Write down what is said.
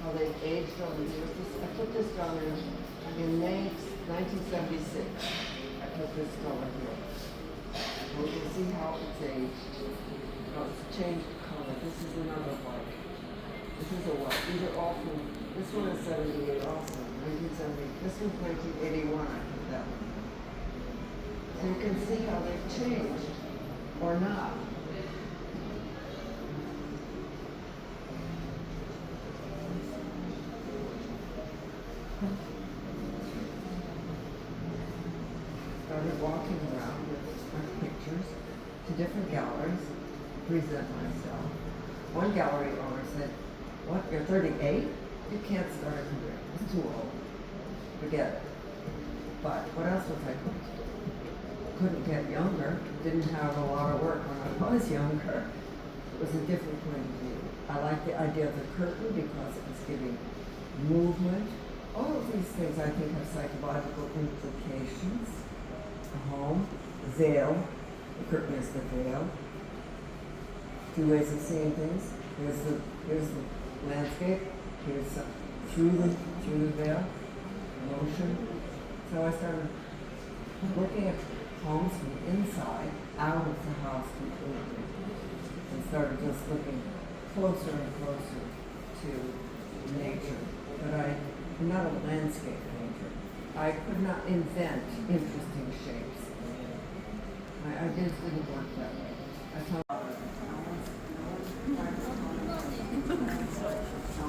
how they aged over the years. I took this down in May 1976. I took this color here. And you can see how it's aged. Oh, it's changed color. This is another white. This is a white. These are all from, this one is 78 also, 1970. This one's 1981, I took that one. So you can see how they've changed, or not. Started walking around with my pictures to different galleries to present myself. One gallery owner said, "What, you're 38? You can't start a career. It's too old. Forget it." But what else was I going to do? Couldn't get younger, didn't have a lot of work when I was younger. It was a different point of view. I liked the idea of the curtain because it was giving movement. All of these things I think have psychological implications. A home, the veil, the curtain is the veil. Two ways of seeing things. Here's the landscape, here's through the veil, motion. So I started looking at homes from the inside, out of the house completely, and started just looking closer and closer to nature. But I'm not a landscape painter. I could not invent interesting shapes. My ideas didn't work that way. I thought